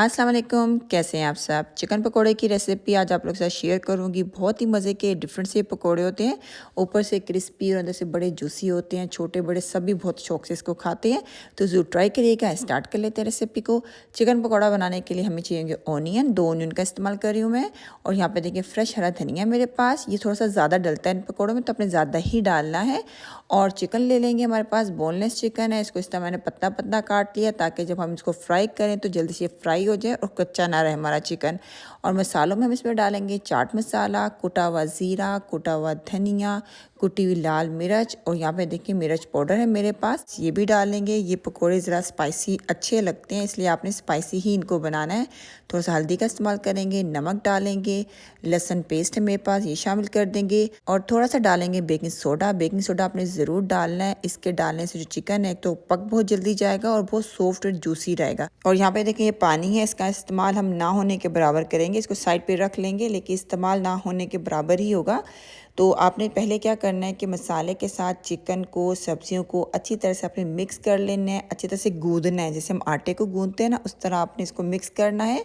अस्सलाम वालेकुम, कैसे हैं आप सब। चिकन पकोड़े की रेसिपी आज आप लोग के साथ शेयर करूंगी। बहुत ही मज़े के डिफरेंट से पकोड़े होते हैं, ऊपर से क्रिस्पी और अंदर से बड़े जूसी होते हैं। छोटे बड़े सभी बहुत शौक से इसको खाते हैं, तो ज़रूर ट्राई करिएगा। स्टार्ट कर लेते हैं रेसिपी को। चिकन पकौड़ा बनाने के लिए हमें चाहिए ऑनियन, 2 ऑनियन का इस्तेमाल कर रही हूँ मैं। और यहाँ पे देखिए फ्रेश हरा धनिया मेरे पास, ये थोड़ा सा ज़्यादा डलता है इन पकौड़ों में, तो अपने ज़्यादा ही डालना है। और चिकन ले लेंगे, हमारे पास बोनलेस चिकन है, इसको इस तरह मैंने पतला पतला काट लिया ताकि जब हम इसको फ्राई करें तो जल्दी से फ्राई हो जाए और कच्चा ना रहे हमारा चिकन। और मसालों में हम इसमें डालेंगे चाट मसाला, कुटा हुआ ज़ीरा, कुटा हुआ धनिया, कुटी हुई लाल मिर्च, और यहाँ पे देखिए मिर्च पाउडर है मेरे पास, ये भी डालेंगे। ये पकोड़े ज़रा स्पाइसी अच्छे लगते हैं, इसलिए आपने स्पाइसी ही इनको बनाना है। थोड़ा सा हल्दी का इस्तेमाल करेंगे, नमक डालेंगे, लहसुन पेस्ट है मेरे पास, ये शामिल कर देंगे। और थोड़ा सा डालेंगे बेकिंग सोडा। बेकिंग सोडा आपने ज़रूर डालना है, इसके डालने से जो चिकन है तो पक बहुत जल्दी जाएगा और बहुत सॉफ्ट और जूसी रहेगा। और यहाँ पे देखिए ये पानी है, इसका इस्तेमाल हम ना होने के बराबर करेंगे। इसको साइड पे रख लेंगे, लेकिन इस्तेमाल ना होने के बराबर ही होगा। तो आपने पहले क्या करना है कि मसाले के साथ चिकन को, सब्जियों को अच्छी तरह से आपने मिक्स कर लेना है, अच्छी तरह से गूंदना है। जैसे हम आटे को गूंदते हैं ना, उस तरह आपने इसको मिक्स करना है।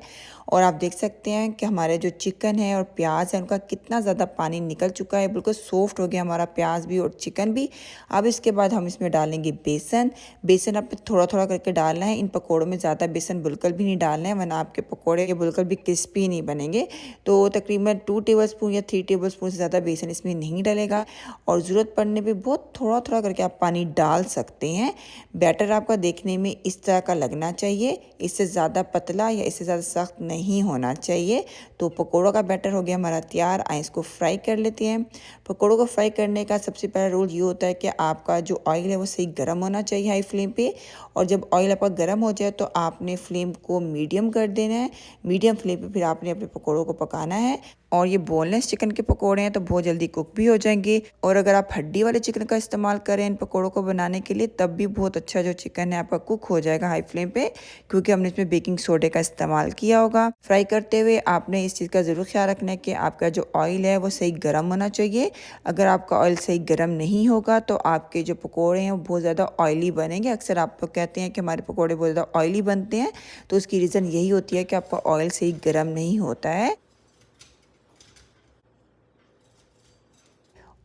और आप देख सकते हैं कि हमारे जो चिकन है और प्याज है उनका कितना ज़्यादा पानी निकल चुका है, बिल्कुल सॉफ्ट हो गया हमारा प्याज भी और चिकन भी। अब इसके बाद हम इसमें डालेंगे बेसन। बेसन आप थोड़ा थोड़ा करके डालना है। इन पकौड़ों में ज़्यादा बेसन बिल्कुल भी नहीं डालना है, वरना आपके पकौड़े बिल्कुल भी क्रिस्पी नहीं बनेंगे। तो तकरीबन 2 टेबलस्पून या 3 टेबलस्पून से ज़्यादा बेसन इसमें नहीं डलेगा। और ज़रूरत पड़ने पे बहुत थोड़ा थोड़ा करके आप पानी डाल सकते हैं। बैटर आपका देखने में इस तरह का लगना चाहिए, इससे ज़्यादा पतला या इससे ज़्यादा सख्त नहीं होना चाहिए। तो पकौड़ों का बैटर हो गया हमारा तैयार। आइए इसको फ्राई कर लेते हैं। पकौड़ों को फ्राई करने का सबसे पहला रूल ये होता है कि आपका जो ऑयल है वो सही गर्म होना चाहिए हाई फ्लेम पे। और जब ऑयल आपका गर्म हो जाए तो आपने फ्लेम को मीडियम कर देना है। मीडियम फ्लेम पे फिर आपने अपने पकौड़ों को पकाना है। और ये बोनलेस चिकन के पकोड़े हैं तो बहुत जल्दी कुक भी हो जाएंगे। और अगर आप हड्डी वाले चिकन का इस्तेमाल करें इन पकोड़ों को बनाने के लिए, तब भी बहुत अच्छा जो चिकन है आपका कुक हो जाएगा हाई फ्लेम पे, क्योंकि हमने इसमें बेकिंग सोडे का इस्तेमाल किया होगा। फ्राई करते हुए आपने इस चीज़ का ज़रूर ख्याल रखना है कि आपका जो ऑयल है वो सही गर्म होना चाहिए। अगर आपका ऑयल सही गर्म नहीं होगा तो आपके जो पकोड़े हैं वो बहुत ज़्यादा ऑयली बनेंगे। अक्सर आप लोग कहते हैं कि हमारे पकोड़े बहुत ज़्यादा ऑयली बनते हैं, तो उसकी रीज़न यही होती है कि आपका ऑयल सही गर्म नहीं होता है।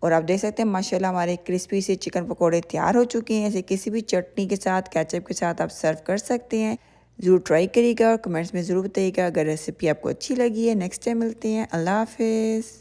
और आप देख सकते हैं माशाल्लाह हमारे क्रिस्पी से चिकन पकोड़े तैयार हो चुके हैं। ऐसे किसी भी चटनी के साथ, केचप के साथ आप सर्व कर सकते हैं। ज़रूर ट्राई करिएगा और कमेंट्स में ज़रूर बताइएगा अगर रेसिपी आपको अच्छी लगी है। नेक्स्ट टाइम मिलते हैं। अल्लाह हाफिज़।